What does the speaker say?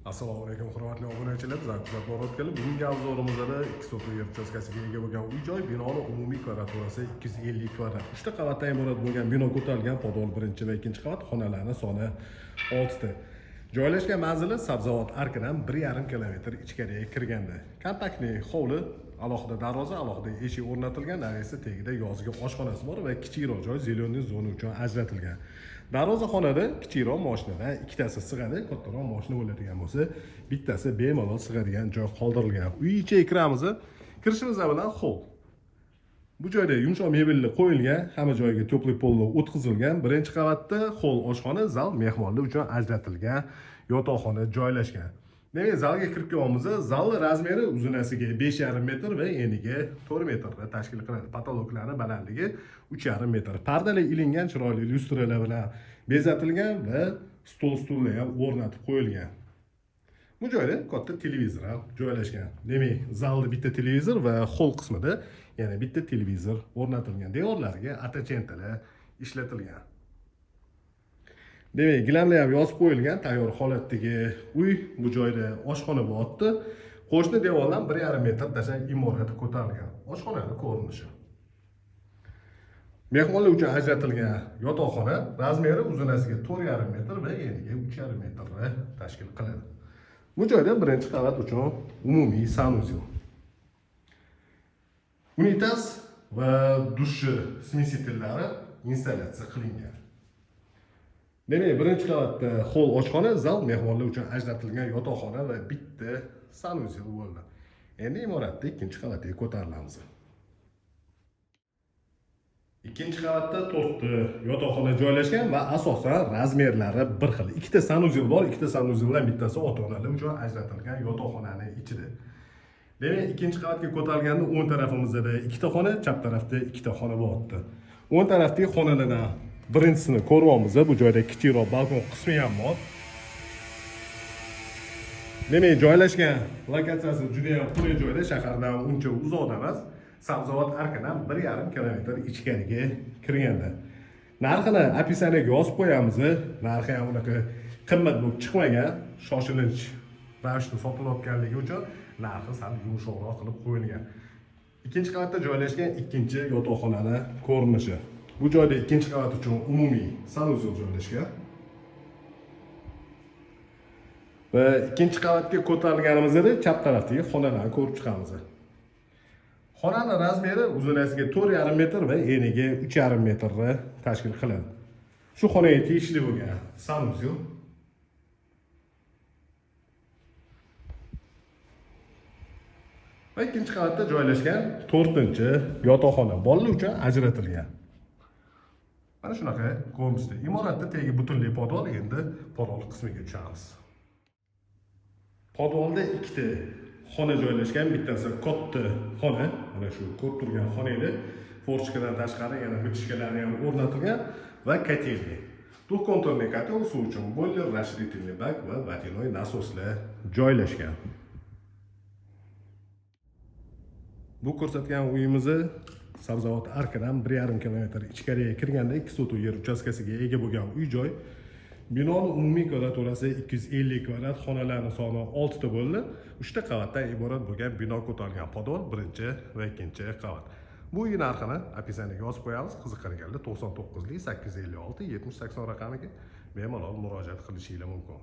Assalomu alaykum hurmatli obunachilar, Zakuzat Borodkali. Bugungi obzorimizda 2 sotuv yer uchastkasiga ega bo'lgan uy-joy binoni umumiy kvadraturasi 250 kvadrat. 3 ta qavatdan iborat bo'lgan bino ko'tarilgan, podol 1 va 2 qavat, xonalarning soni 6 ta. Joylashgan manzili Sabzavot arkidan 1,5 kilometr ichkariga kirganda. Kontaktli hovli, alohida darvoza, alohida eshik o'rnatilgan, esa tagida yozgi oshxonasi bor va kichikroq joy zeleniy zona uchun ajratilgan. Darvoza xonada kichikroq mashinadan ikkitasi sig'adi, kattaroq mashina bo'ladigan bo'lsa, bittasi bemalol sig'adigan joy qoldirilgan. Uy ichiga kiramiz. Kirishimiz bilan hol. Bu joyda yumshoq mebellar qo'yilgan, hamma joyiga to'pli pollar o'tkazilgan. Birinchi qavatda hol, oshxona, zal, mehmonlar uchun ajratilgan yotoqxona joylashgan. Demak, zalga kirib kelamiz. Zal razmeri uzunasiga 5,5 metr va eniga 4 metrda tashkil qiladi. Patoloklari balandligi 3,5 metr. Pardalar ilingan, chiroyli lyustralar bilan bezatilgan va stullar ham o'rnatib qo'yilgan. Bu joyda katta televizor ham joylashgan. Demak, zalda bitta televizor va hol qismida yana bitta televizor o'rnatilgan. Devorlariga atachentalar ishlatilgan. Demak, gilamlar ham yozib qo'yilgan, tayyor holatdagi uy. Bu joyda oshxona bo'lyapti. Qo'shni devordan 1,5 metr tashan imorat ko'tarilgan. Oshxonaning ko'rinishi. Mehmonlar uchun ajratilgan yotoqxona razmeri uzunasiga 4,5 metr va eniga 3,5 metrni tashkil qiladi. Bu joyda birinchi qavat uchun umumiy sanuzel. Unitaz va dushi smeysitellari installyatsiya qilingan. Demak, birinchi qavatda hol, oshxona, zal, mehmonlar uchun ajratilgan yotoqxona va bitta sanuzel bo'ldi. Endi imoratda ikkinchi qavatga ko'tarilamiz. Ikkinchi qavatda 4 ta yotoqxona joylashgan va asosan razmerlari bir xil. Ikkita sanuzel bor, ikkita sanuzeldan bittasi ota-onalar uchun ajratilgan yotoqxonaning ichida. Demak, ikkinchi qavatga ko'tarilganda o'ng tarafimizda ikkita xona, chap tarafda ikkita xona bo'lyapti. O'ng tarafdagi xonalardan birinchisini ko'ryapmiz. Bu joyda kichikroq balkon qismi ham bor. Demak, joylashgan lokatsiyasi juda ham qulay joyda, shahardan uncha uzoqda emas. Sabzavot arkidan 1,5 kilometr ichkariga kirganda. Narxini описаниyaga yozib qo'yamiz. Narxi ham unaqa qimmat bo'lib chiqmagan, shoshilinch ravishda sotilayotganligi uchun narxi sal yumshoqroq qilib qo'yilgan. Ikkinchi qavatda joylashgan ikkinchi yotoqxonaning ko'rinishi. Bu joyda ikkinchi qavat uchun umumiy sanuzel joylashgan. Va ikkinchi qavatga ko'tarilganimizda chap tarafdagi xonalarni ko'rib chiqamiz. Xonaning razmeri uzunasiga 4,5 metr va eniga 3,5 metrni tashkil qiladi. Shu xonaga tegishli bo'lgan sanuzel. Va ikkinchi qavatda joylashgan 4-chi yotoqxona bolalar uchun ajratilgan. Mana shunaqa ko'rinishda. Imoratda tegi butunlay podol, endi podol qismiga tushamiz. Podolda ikkita xona joylashgan, bittasi katta xona, mana shu ko'rib turgan xonada forchkadan tashqari yana bitishkalari ham o'rnatilgan va kotelni. Duxkontorniy kotel, suv uchun boiler, расширительный bak va водяной nasoslar joylashgan. Bu ko'rsatgan uyimiz Sabzavot arkidan 1,5 kilometr ichkariga kirganda 2 sotuv yer uchastkasiga ega bo'lgan uy-joy. Binoning umumiy kvadraturasi 250 kvadrat, xonalarning soni 6 ta bo'ldi. 3 ta qavatdan iborat bo'lgan bino ko'tarilgan, podol 1 va 2 qavat. Bu uy narxini описаниyaga yozib qo'yamiz. Qiziqarganlar 99 856 70 80 raqamiga bemalol murojaat qilishingiz mumkin.